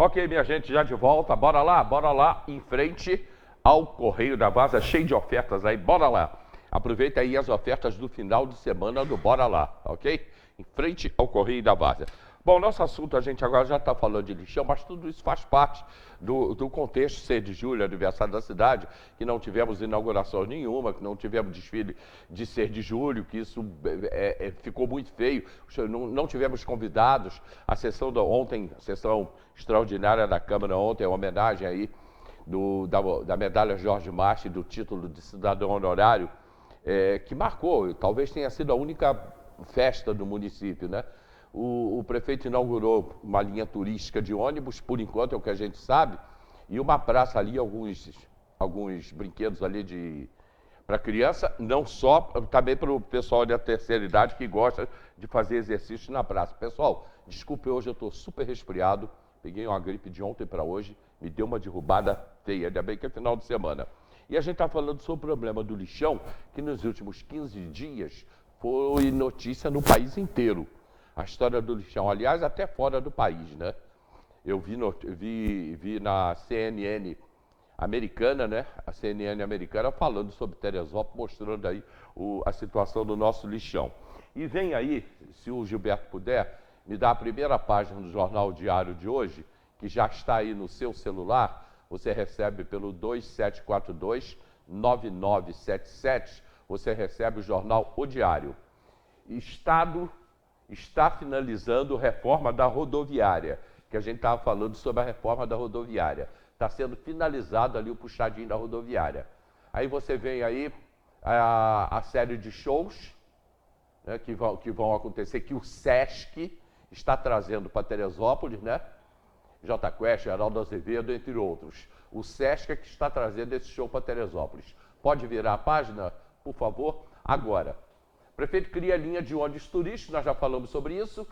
Ok, minha gente, já de volta. Bora lá, em frente ao Correio da Várzea, cheio de ofertas aí. Bora lá. Aproveita aí as ofertas do final de semana do Bora Lá, ok? Em frente ao Correio da Várzea. Bom, nosso assunto, a gente agora já está falando de lixão, mas tudo isso faz parte do contexto 6 de julho, aniversário da cidade, que não tivemos inauguração nenhuma, que não tivemos desfile de 6 de julho, que isso ficou muito feio, não tivemos convidados. A sessão ontem, a sessão extraordinária da Câmara ontem, a homenagem aí da medalha Jorge Marchi, do título de cidadão honorário, que marcou, talvez tenha sido a única festa do município, né? O prefeito inaugurou uma linha turística de ônibus, por enquanto é o que a gente sabe, e uma praça ali, alguns brinquedos ali para criança, não só, também para o pessoal da terceira idade que gosta de fazer exercício na praça. Pessoal, desculpe, hoje eu estou super resfriado, peguei uma gripe de ontem para hoje, me deu uma derrubada feia, ainda bem que é final de semana. E a gente está falando sobre o problema do lixão, que nos últimos 15 dias foi notícia no país inteiro. A história do lixão, aliás, até fora do país, né? Eu vi na CNN americana, né? A CNN americana falando sobre Teresópolis, mostrando aí a situação do nosso lixão. E vem aí, se o Gilberto puder, me dar a primeira página do Jornal Diário de hoje, que já está aí no seu celular. Você recebe pelo 2742-9977, você recebe o jornal O Diário. Estado está finalizando a reforma da rodoviária, que a gente estava falando sobre a reforma da rodoviária. Está sendo finalizado ali o puxadinho da rodoviária. Aí você vem aí a série de shows, né, que vão acontecer, que o Sesc está trazendo para Teresópolis, né? J Quest, Geraldo Azevedo, entre outros. O Sesc é que está trazendo esse show para Teresópolis. Pode virar a página, por favor? Agora. O prefeito cria linha de ônibus turístico, nós já falamos sobre isso,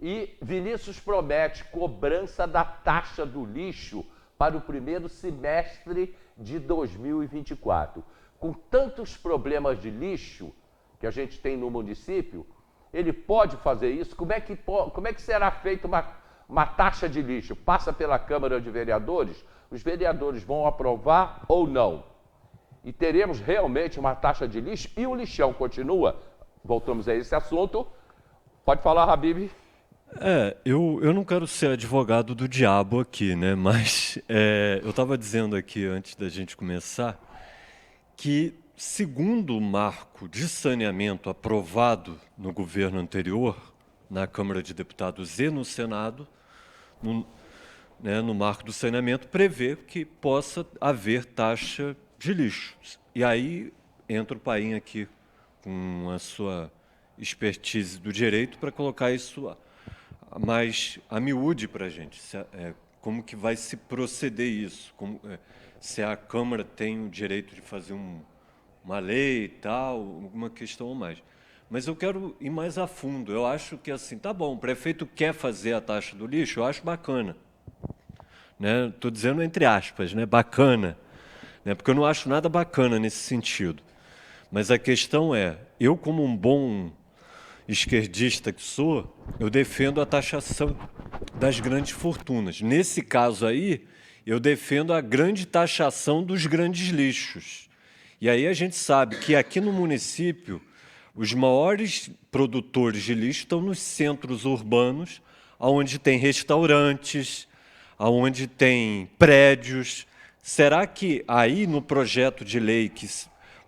e Vinícius promete cobrança da taxa do lixo para o primeiro semestre de 2024. Com tantos problemas de lixo que a gente tem no município, ele pode fazer isso? Como é que será feita uma taxa de lixo? Passa pela Câmara de Vereadores? Os vereadores vão aprovar ou não? E teremos realmente uma taxa de lixo? E o lixão continua? Voltamos a esse assunto. Pode falar, Habib. Eu não quero ser advogado do diabo aqui, né? Mas eu estava dizendo aqui, antes da gente começar, que, segundo o marco de saneamento aprovado no governo anterior, na Câmara de Deputados e no Senado, no marco do saneamento, prevê que possa haver taxa de lixo. E aí entra o Paim aqui com a sua expertise do direito para colocar isso mais a miúde para a gente. Como que vai se proceder isso? Se a Câmara tem o direito de fazer uma lei e tal, alguma questão ou mais. Mas eu quero ir mais a fundo. Eu acho que, assim, tá bom, o prefeito quer fazer a taxa do lixo, eu acho bacana. Estou dizendo entre aspas, né? Bacana. Né? Porque eu não acho nada bacana nesse sentido. Mas a questão é, eu como um bom esquerdista que sou, eu defendo a taxação das grandes fortunas. Nesse caso aí, eu defendo a grande taxação dos grandes lixos. E aí a gente sabe que aqui no município, os maiores produtores de lixo estão nos centros urbanos, onde tem restaurantes, onde tem prédios. Será que aí no projeto de lei que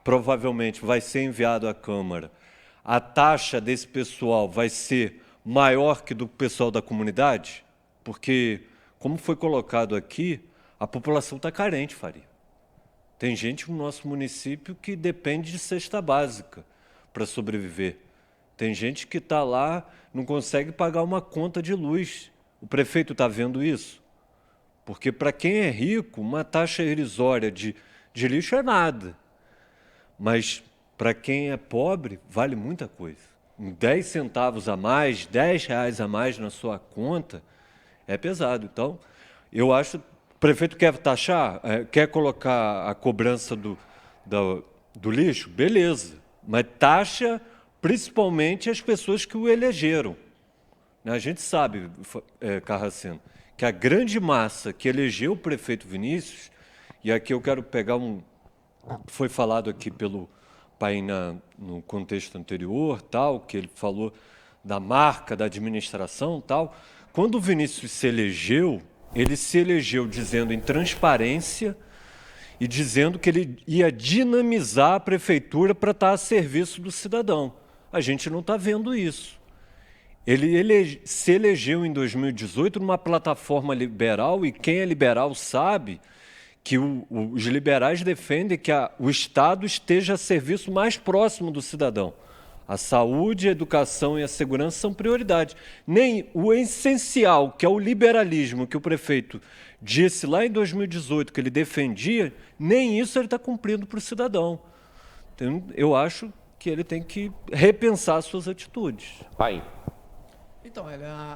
provavelmente vai ser enviado à Câmara, a taxa desse pessoal vai ser maior que do pessoal da comunidade? Porque, como foi colocado aqui, a população está carente, Faria. Tem gente no nosso município que depende de cesta básica para sobreviver. Tem gente que está lá, não consegue pagar uma conta de luz. O prefeito está vendo isso? Porque, para quem é rico, uma taxa irrisória de lixo é nada. Mas, para quem é pobre, vale muita coisa. 10 centavos a mais, R$10 a mais na sua conta, é pesado. Então, eu acho, o prefeito quer taxar, quer colocar a cobrança do lixo, beleza. Mas taxa principalmente as pessoas que o elegeram. A gente sabe, Carraceno, que a grande massa que elegeu o prefeito Vinícius, e aqui eu quero pegar foi falado aqui pelo Paim no contexto anterior, tal, que ele falou da marca, da administração, tal. Quando o Vinícius se elegeu, ele se elegeu dizendo em transparência e dizendo que ele ia dinamizar a prefeitura para estar a serviço do cidadão. A gente não está vendo isso. Ele se elegeu em 2018 numa plataforma liberal, e quem é liberal sabe que os liberais defendem que o Estado esteja a serviço mais próximo do cidadão. A saúde, a educação e a segurança são prioridades. Nem o essencial, que é o liberalismo que o prefeito disse lá em 2018 que ele defendia, nem isso ele está cumprindo para o cidadão. Então, eu acho que ele tem que repensar suas atitudes. Paim. Então,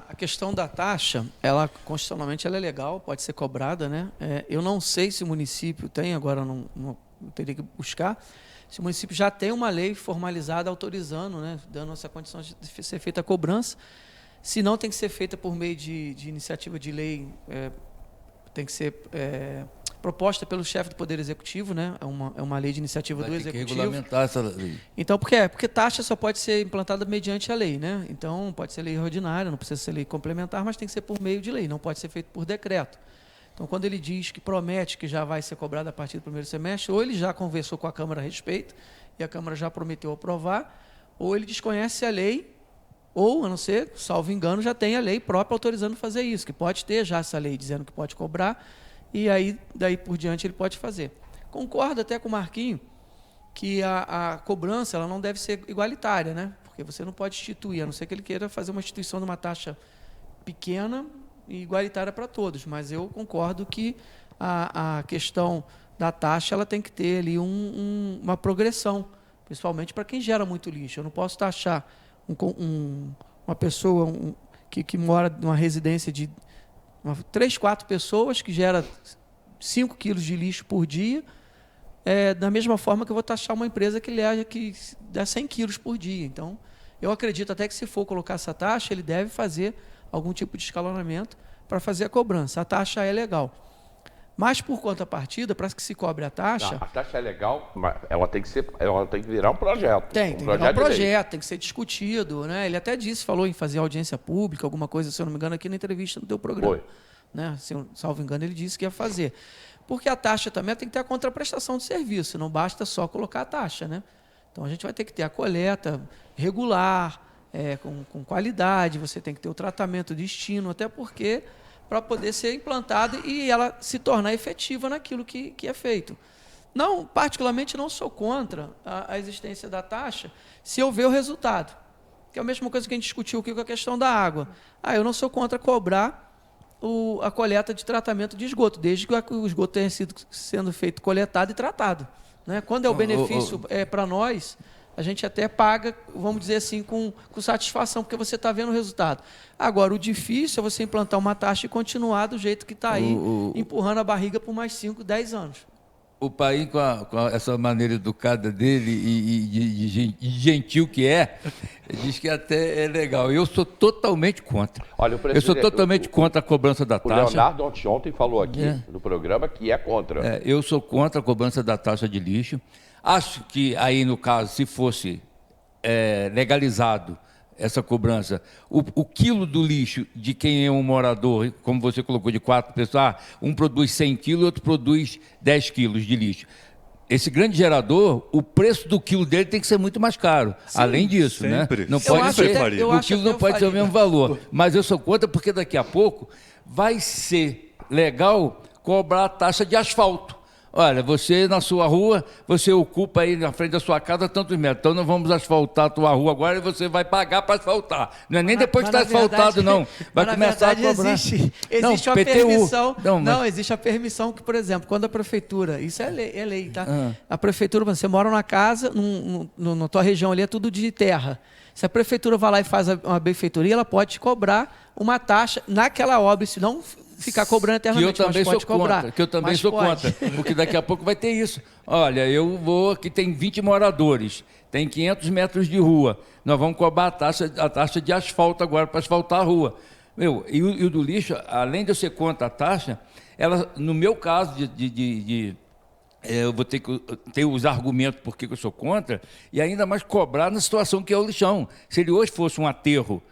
a questão da taxa, ela constitucionalmente ela é legal, pode ser cobrada, né? Eu não sei se o município tem, agora não teria que buscar, se o município já tem uma lei formalizada autorizando, né, dando essa condição de ser feita a cobrança. Se não, tem que ser feita por meio de iniciativa de lei, tem que ser proposta pelo chefe do Poder Executivo, né? É uma lei de iniciativa do Executivo. Tem que regulamentar essa lei. Então, por quê? Porque taxa só pode ser implantada mediante a lei, né? Então, pode ser lei ordinária, não precisa ser lei complementar, mas tem que ser por meio de lei, não pode ser feito por decreto. Então, quando ele diz que promete que já vai ser cobrado a partir do primeiro semestre, ou ele já conversou com a Câmara a respeito, e a Câmara já prometeu aprovar, ou ele desconhece a lei, ou, a não ser, salvo engano, já tem a lei própria autorizando fazer isso, que pode ter já essa lei dizendo que pode cobrar, e aí, daí por diante, ele pode fazer. Concordo até com o Marquinho que a cobrança ela não deve ser igualitária, né? Porque você não pode instituir, a não ser que ele queira fazer uma instituição de uma taxa pequena e igualitária para todos. Mas eu concordo que a questão da taxa ela tem que ter ali uma progressão, principalmente para quem gera muito lixo. Eu não posso taxar uma pessoa que mora numa residência de 3, 4 pessoas, que gera 5 quilos de lixo por dia, da mesma forma que eu vou taxar uma empresa que dá 100 quilos por dia. Então, eu acredito até que se for colocar essa taxa, ele deve fazer algum tipo de escalonamento para fazer a cobrança. A taxa é legal. Mas, por contrapartida, para que se cobre a taxa... A taxa é legal, mas ela tem que virar um projeto. Tem que virar um projeto, tem que ser discutido, né? Ele até falou em fazer audiência pública, alguma coisa, se eu não me engano, aqui na entrevista do teu programa. Foi. Né? Se eu, salvo engano, ele disse que ia fazer. Porque a taxa também tem que ter a contraprestação de serviço, não basta só colocar a taxa, né? Então, a gente vai ter que ter a coleta regular, com qualidade, você tem que ter o tratamento destino, até porque... para poder ser implantada e ela se tornar efetiva naquilo que é feito. Não, particularmente, não sou contra a existência da taxa se eu ver o resultado. Que é a mesma coisa que a gente discutiu aqui com a questão da água. Eu não sou contra cobrar a coleta de tratamento de esgoto, desde que o esgoto tenha sendo feito coletado e tratado. Né? Quando é o benefício para nós... a gente até paga, vamos dizer assim, com satisfação, porque você está vendo o resultado. Agora, o difícil é você implantar uma taxa e continuar do jeito que está aí, empurrando a barriga por mais 5, 10 anos. O Paim, com essa maneira educada dele e gentil que diz que até é legal. Eu sou totalmente contra. Olha, eu sou totalmente contra a cobrança da taxa. O Leonardo ontem falou aqui no programa que é contra. Eu sou contra a cobrança da taxa de lixo. Acho que aí, no caso, se fosse legalizado essa cobrança, o quilo do lixo de quem é um morador, como você colocou, de 4 pessoas, um produz 100 quilos e outro produz 10 quilos de lixo. Esse grande gerador, o preço do quilo dele tem que ser muito mais caro. Sim, além disso, sempre. Né? Não pode ser, o quilo não pode ser o mesmo valor. Mas eu sou contra porque daqui a pouco vai ser legal cobrar a taxa de asfalto. Olha, você na sua rua, você ocupa aí na frente da sua casa tantos metros, então nós vamos asfaltar a tua rua agora e você vai pagar para asfaltar. Não é nem depois que está asfaltado, não. Vai começar a cobrar. Existe uma permissão. Não, existe a permissão que, por exemplo, quando a prefeitura, isso é lei, tá? A prefeitura, você mora numa casa, na tua região ali é tudo de terra. Se a prefeitura vai lá e faz uma benfeitoria, ela pode te cobrar uma taxa naquela obra, se não ficar cobrando eternamente, que eu também sou contra, porque daqui a pouco vai ter isso. Olha, aqui tem 20 moradores, tem 500 metros de rua, nós vamos cobrar a taxa de asfalto agora para asfaltar a rua. E o do lixo, além de eu ser contra a taxa, ela, no meu caso eu vou ter que ter os argumentos por que eu sou contra, e ainda mais cobrar na situação que é o lixão. Se ele hoje fosse um aterro,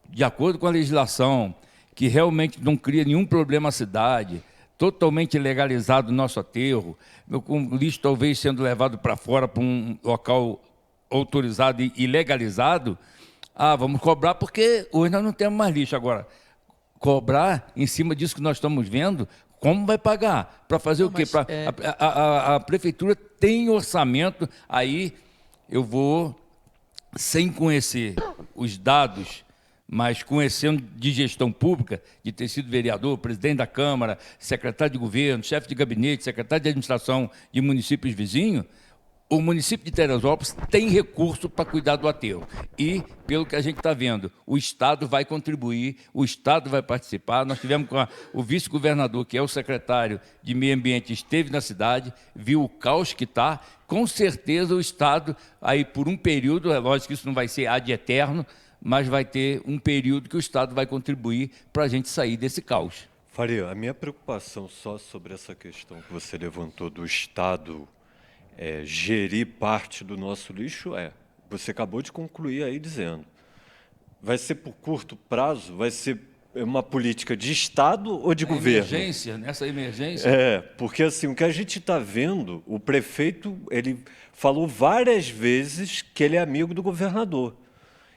de acordo com a legislação, que realmente não cria nenhum problema à cidade, totalmente legalizado o nosso aterro, com o lixo talvez sendo levado para fora, para um local autorizado e legalizado, vamos cobrar porque hoje nós não temos mais lixo. Agora, cobrar em cima disso que nós estamos vendo, como vai pagar? Para fazer o quê? A prefeitura tem orçamento, aí eu vou, sem conhecer os dados, mas conhecendo de gestão pública, de ter sido vereador, presidente da Câmara, secretário de governo, chefe de gabinete, secretário de administração de municípios vizinhos, o município de Teresópolis tem recurso para cuidar do aterro. E, pelo que a gente está vendo, o Estado vai contribuir, o Estado vai participar. Nós tivemos com o vice-governador, que é o secretário de Meio Ambiente, esteve na cidade, viu o caos que está. Com certeza o Estado, aí por um período, é lógico que isso não vai ser ad eterno, mas vai ter um período que o Estado vai contribuir para a gente sair desse caos. Faria, a minha preocupação só sobre essa questão que você levantou do Estado gerir parte do nosso lixo você acabou de concluir aí dizendo, vai ser por curto prazo, vai ser uma política de Estado ou de governo? Nessa emergência. Porque assim, o que a gente está vendo, o prefeito ele falou várias vezes que ele é amigo do governador.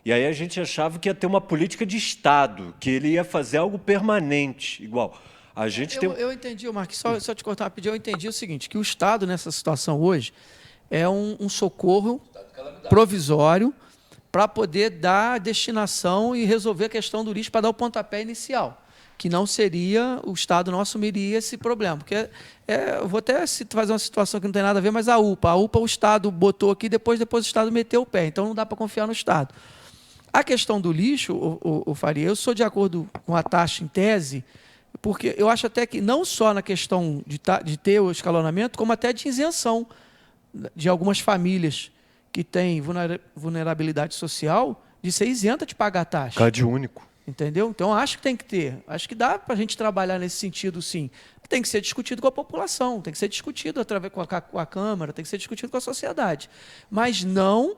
E aí a gente achava que ia ter uma política de Estado, que ele ia fazer algo permanente, igual. A gente eu entendi, Marcos, só te cortar rapidinho, eu entendi o seguinte, que o Estado, nessa situação hoje, é um socorro provisório para poder dar destinação e resolver a questão do lixo, para dar o pontapé inicial, que não seria, o Estado não assumiria esse problema. Porque eu vou até fazer uma situação que não tem nada a ver, mas a UPA o Estado botou aqui, depois o Estado meteu o pé, então não dá para confiar no Estado. A questão do lixo, o Faria, eu sou de acordo com a taxa em tese, porque eu acho até que não só na questão de ter o escalonamento, como até de isenção de algumas famílias que têm vulnerabilidade social, de ser isenta de pagar a taxa. Cade único. Entendeu? Então, acho que tem que ter. Acho que dá para a gente trabalhar nesse sentido, sim. Tem que ser discutido com a população, tem que ser discutido através com a Câmara, tem que ser discutido com a sociedade. Mas não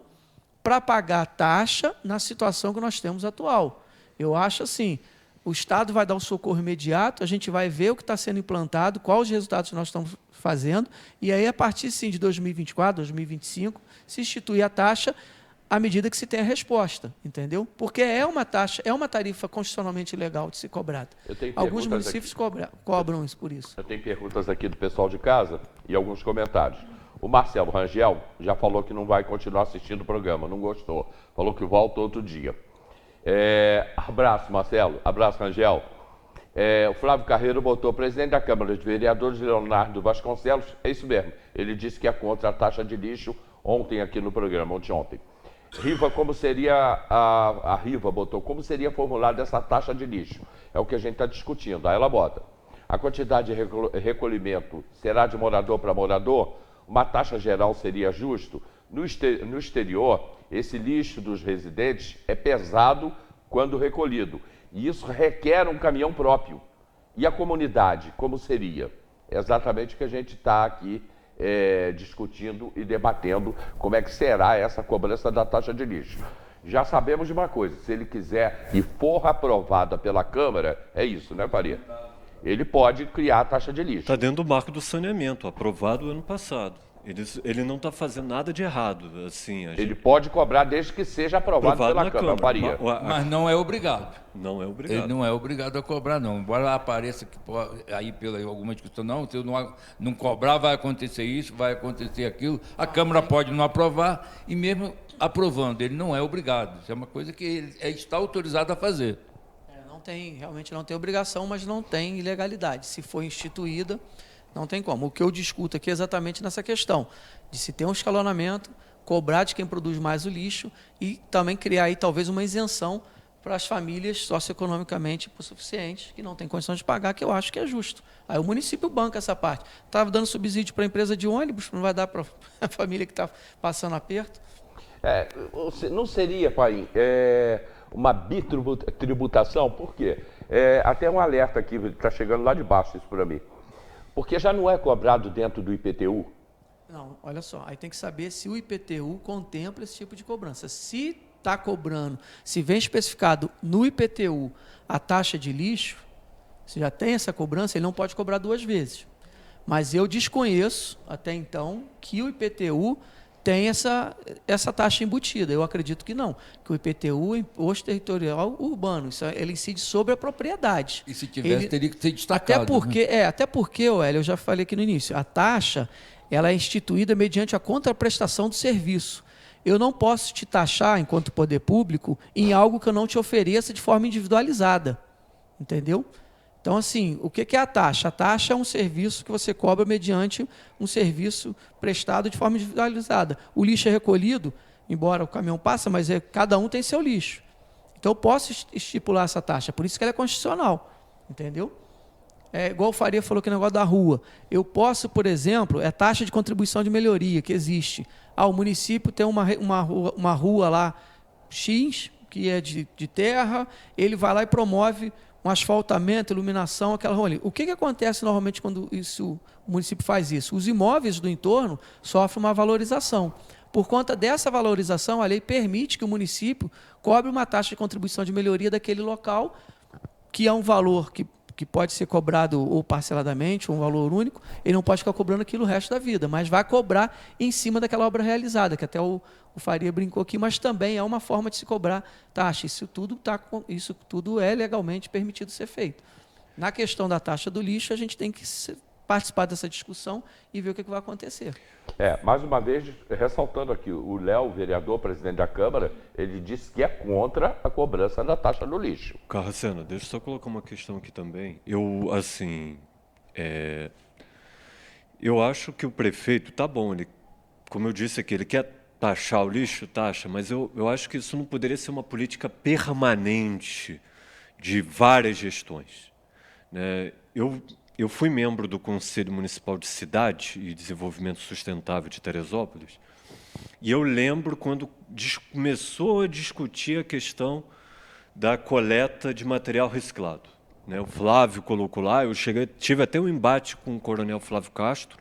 para pagar a taxa na situação que nós temos atual. Eu acho assim, o Estado vai dar o socorro imediato, a gente vai ver o que está sendo implantado, quais os resultados que nós estamos fazendo, e aí, a partir, sim, de 2024, 2025, se instituir a taxa à medida que se tem a resposta, entendeu? Porque é uma taxa, é uma tarifa constitucionalmente legal de ser cobrada. Alguns municípios cobram isso por isso. Eu tenho perguntas aqui do pessoal de casa e alguns comentários. O Marcelo Rangel já falou que não vai continuar assistindo o programa, não gostou. Falou que volta outro dia. Abraço, Marcelo. Abraço, Rangel. O Flávio Carreiro botou, presidente da Câmara de Vereadores, Leonardo Vasconcelos, é isso mesmo. Ele disse que é contra a taxa de lixo ontem aqui no programa, ontem. Riva, como seria, a Riva botou, como seria formulada essa taxa de lixo? É o que a gente está discutindo. Aí ela bota, a quantidade de recolhimento será de morador para morador? Uma taxa geral seria justo? No exterior, esse lixo dos residentes é pesado quando recolhido. E isso requer um caminhão próprio. E a comunidade, como seria? É exatamente o que a gente está aqui discutindo e debatendo, como é que será essa cobrança da taxa de lixo. Já sabemos de uma coisa, se ele quiser e for aprovada pela Câmara, é isso, né, Faria? Ele pode criar a taxa de lixo. Está dentro do marco do saneamento, aprovado ano passado. Ele não está fazendo nada de errado. Assim, ele pode cobrar desde que seja aprovado pela Câmara. Faria. Mas não é obrigado. Não é obrigado. Ele não é obrigado a cobrar, não. Embora apareça que aí pela alguma discussão, não, se eu não cobrar, vai acontecer isso, vai acontecer aquilo. A Câmara pode não aprovar e mesmo aprovando, ele não é obrigado. Isso é uma coisa que ele está autorizado a fazer. Realmente não tem obrigação, mas não tem ilegalidade. Se for instituída, não tem como. O que eu discuto aqui é exatamente nessa questão, de se ter um escalonamento, cobrar de quem produz mais o lixo e também criar aí talvez uma isenção para as famílias socioeconomicamente suficientes, que não têm condições de pagar, que eu acho que é justo. Aí o município banca essa parte. Estava dando subsídio para a empresa de ônibus, não vai dar para a família que está passando aperto? Não seria, pai, uma bitributação? Por quê? Até um alerta aqui, está chegando lá de baixo isso para mim. Porque já não é cobrado dentro do IPTU? Não, olha só, aí tem que saber se o IPTU contempla esse tipo de cobrança. Se está cobrando, se vem especificado no IPTU a taxa de lixo, se já tem essa cobrança, ele não pode cobrar 2 vezes. Mas eu desconheço, até então, que o IPTU tem essa taxa embutida. Eu acredito que não, que o IPTU é Imposto Territorial Urbano, ele incide sobre a propriedade. E se tivesse, teria que ser destacado. Até porque, Hélio, eu já falei aqui no início, a taxa ela é instituída mediante a contraprestação do serviço. Eu não posso te taxar, enquanto poder público, em algo que eu não te ofereça de forma individualizada. Entendeu? Então, assim, o que é a taxa? A taxa é um serviço que você cobra mediante um serviço prestado de forma individualizada. O lixo é recolhido, embora o caminhão passe, mas cada um tem seu lixo. Então, eu posso estipular essa taxa, por isso que ela é constitucional. Entendeu? Igual o Faria falou que é o negócio da rua. Eu posso, por exemplo, taxa de contribuição de melhoria que existe. O município tem uma rua lá, X, que é de terra, ele vai lá e promove um asfaltamento, iluminação, aquela rua ali. O que acontece normalmente quando o município faz isso? Os imóveis do entorno sofrem uma valorização. Por conta dessa valorização, a lei permite que o município cobre uma taxa de contribuição de melhoria daquele local, que é um valor que pode ser cobrado ou parceladamente, ou um valor único, ele não pode ficar cobrando aquilo o resto da vida, mas vai cobrar em cima daquela obra realizada, que até o Faria brincou aqui, mas também é uma forma de se cobrar taxa. Isso tudo é legalmente permitido ser feito. Na questão da taxa do lixo, a gente tem que participar dessa discussão e ver o que vai acontecer. Mais uma vez, ressaltando aqui, o Léo, vereador, presidente da Câmara, ele disse que é contra a cobrança da taxa do lixo. Carracena, deixa eu só colocar uma questão aqui também. Eu acho que o prefeito, tá bom, ele, como eu disse aqui, ele quer taxar o lixo, taxa, mas eu acho que isso não poderia ser uma política permanente de várias gestões, né? Eu fui membro do Conselho Municipal de Cidade e Desenvolvimento Sustentável de Teresópolis, e eu lembro quando começou a discutir a questão da coleta de material reciclado, né? O Flávio colocou lá, tive até um embate com o coronel Flávio Castro,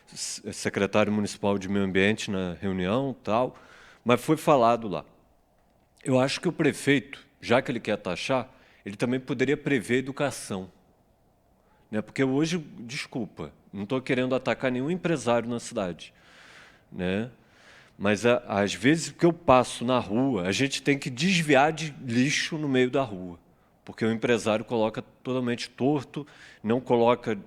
secretário municipal de Meio Ambiente, na reunião, tal, mas foi falado lá. Eu acho que o prefeito, já que ele quer taxar, ele também poderia prever educação. Né? Porque hoje, desculpa, não estou querendo atacar nenhum empresário na cidade, né? Mas, às vezes, que eu passo na rua, a gente tem que desviar de lixo no meio da rua, porque o empresário coloca totalmente torto, não coloca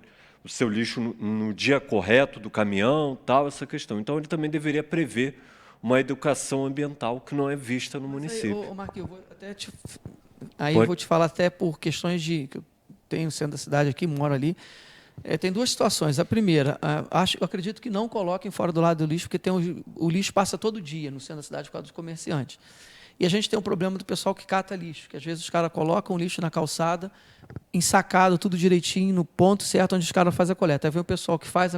o seu lixo no dia correto do caminhão, tal, essa questão. Então, ele também deveria prever uma educação ambiental que não é vista no município. Marquinhos, eu vou te falar até por questões que eu tenho no centro da cidade aqui, moro ali. Tem 2 situações. A primeira, eu acredito que não coloquem fora do lado do lixo, porque o lixo passa todo dia no centro da cidade por causa dos comerciantes. E a gente tem um problema do pessoal que cata lixo, que às vezes os caras colocam o lixo na calçada, ensacado, tudo direitinho, no ponto certo onde os caras fazem a coleta. Aí vem o pessoal que faz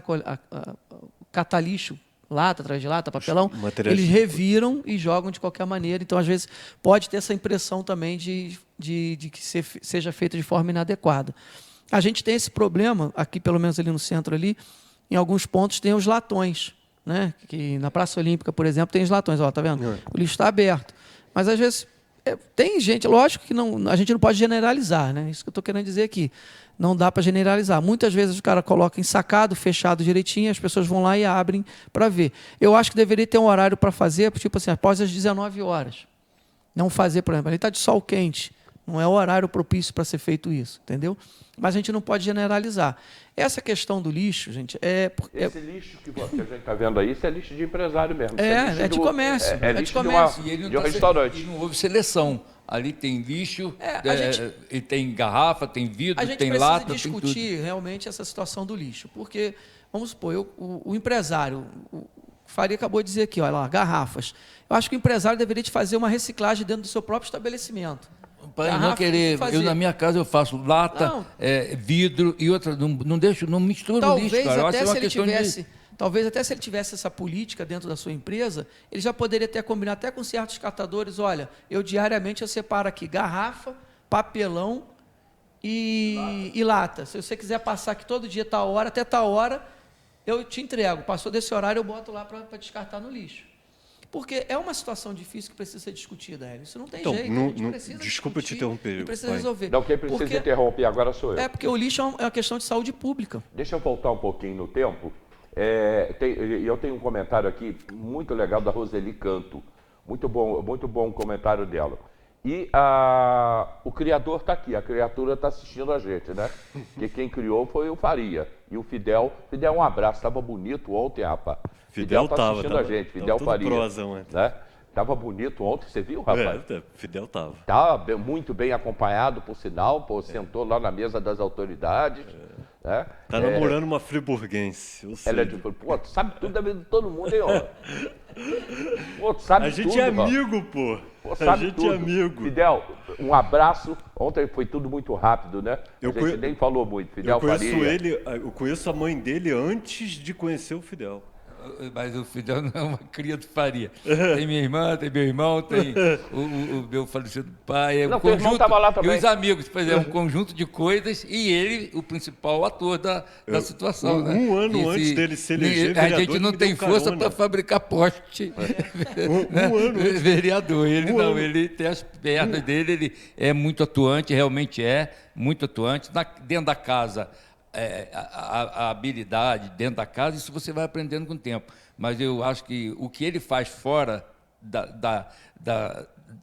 cata lixo, lata atrás de lata, papelão, eles reviram e jogam de qualquer maneira. Então, às vezes, pode ter essa impressão também de que seja feito de forma inadequada. A gente tem esse problema, aqui pelo menos ali no centro, ali, em alguns pontos tem os latões, né? Que na Praça Olímpica, por exemplo, tem os latões. Ó, tá vendo? O lixo está aberto. Mas, às vezes, tem gente, lógico que a gente não pode generalizar, né? Isso que eu estou querendo dizer aqui. Não dá para generalizar. Muitas vezes o cara coloca ensacado, fechado direitinho, as pessoas vão lá e abrem para ver. Eu acho que deveria ter um horário para fazer, tipo assim, após as 19 horas. Não fazer, por exemplo, ali está de sol quente. Não é o horário propício para ser feito isso, entendeu? Mas a gente não pode generalizar. Essa questão do lixo, gente, Esse lixo que a gente está vendo aí, isso é lixo de empresário mesmo. É de comércio. É lixo de um restaurante. E não houve seleção. Ali tem lixo, e tem garrafa, tem vidro, tem lata, tem tudo. A gente precisa discutir realmente essa situação do lixo. Porque, vamos supor, o empresário... O Faria acabou de dizer aqui, olha lá, garrafas. Eu acho que o empresário deveria fazer uma reciclagem dentro do seu próprio estabelecimento. Para não querer, eu na minha casa eu faço lata, vidro e outra, não misturo o lixo, cara. Eu acho que é uma questão Talvez até se ele tivesse essa política dentro da sua empresa, ele já poderia ter combinado até com certos catadores, olha, eu diariamente eu separo aqui garrafa, papelão e lata. Se você quiser passar aqui todo dia, tal hora, até tal hora, eu te entrego. Passou desse horário, eu boto lá para descartar no lixo. Porque é uma situação difícil que precisa ser discutida, Hélio. Isso não tem Então, jeito. A gente precisa desculpa te interromper. e precisa pai. resolver. Não, quem precisa interromper agora sou eu. Porque o lixo é uma questão de saúde pública. Deixa eu voltar um pouquinho no tempo. Eu tenho um comentário aqui muito legal da Roseli Canto. Muito bom o comentário dela. E o criador está aqui, a criatura está assistindo a gente, né? Que quem criou foi o Faria. E o Fidel, um abraço, estava bonito ontem, rapaz. Fidel está assistindo a gente, Fidel Faria. Né? Tava bonito ontem, você viu, rapaz? Fidel tava. Tava muito bem acompanhado, por sinal, sentou lá na mesa das autoridades. Né? Tá namorando uma friburguense. Ela é de... Pô, tu sabe tudo da vida de todo mundo, hein, ó? Pô, tu sabe a gente tudo, é amigo, pô. Sabe a gente tudo. é amigo. Fidel, um abraço. Ontem foi tudo muito rápido, né? A gente nem falou muito. Fidel eu conheço a mãe dele antes de conhecer o Fidel. Mas o Fidel não é uma cria do Faria. Tem minha irmã, tem meu irmão, tem o meu falecido pai. Não, teu irmão estava lá também. E os amigos, pois é, um conjunto de coisas e ele, o principal ator da situação. Um ano antes dele se eleger a gente não tem força para fabricar poste. Um ano antes. Vereador, ele tem as pernas dele, ele é muito atuante, realmente é muito atuante. Dentro da casa, a habilidade dentro da casa, isso você vai aprendendo com o tempo. Mas eu acho que o que ele faz fora da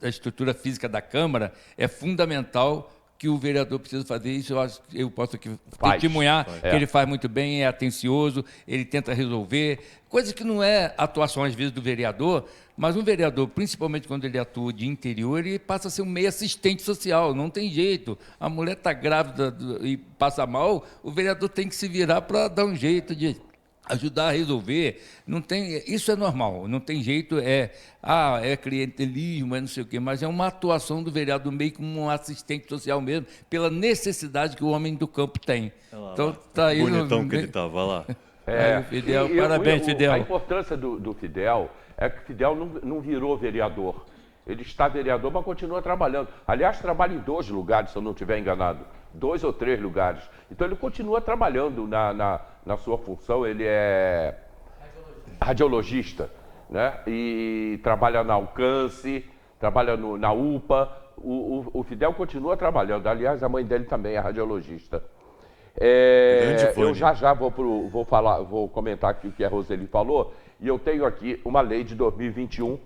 estrutura física da Câmara é fundamental, que o vereador precisa fazer. Isso eu posso aqui testemunhar que ele faz muito bem, é atencioso, ele tenta resolver, coisa que não é atuação às vezes do vereador, mas um vereador, principalmente quando ele atua de interior, ele passa a ser um meio assistente social, não tem jeito. A mulher está grávida e passa mal, o vereador tem que se virar para dar um jeito de ajudar a resolver. Não tem, isso é normal, não tem jeito, é clientelismo, é não sei o quê, mas é uma atuação do vereador meio como um assistente social mesmo, pela necessidade que o homem do campo tem. Então, tá aí bonitão que ele estava lá. Fidel, parabéns, Fidel. A importância do Fidel é que o Fidel não virou vereador. Ele está vereador, mas continua trabalhando. Aliás, trabalha em 2 lugares, se eu não estiver enganado. 2 ou 3 lugares. Então, ele continua trabalhando na sua função. Ele é radiologista, né? E trabalha na Alcance, trabalha na UPA. O Fidel continua trabalhando. Aliás, a mãe dele também é radiologista. Eu já vou comentar aqui o que a Roseli falou. E eu tenho aqui uma lei de 2021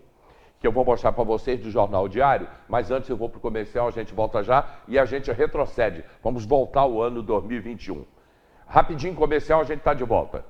que eu vou mostrar para vocês do Jornal Diário, mas antes eu vou para o comercial, a gente volta já e a gente retrocede. Vamos voltar ao ano 2021. Rapidinho, comercial, a gente está de volta.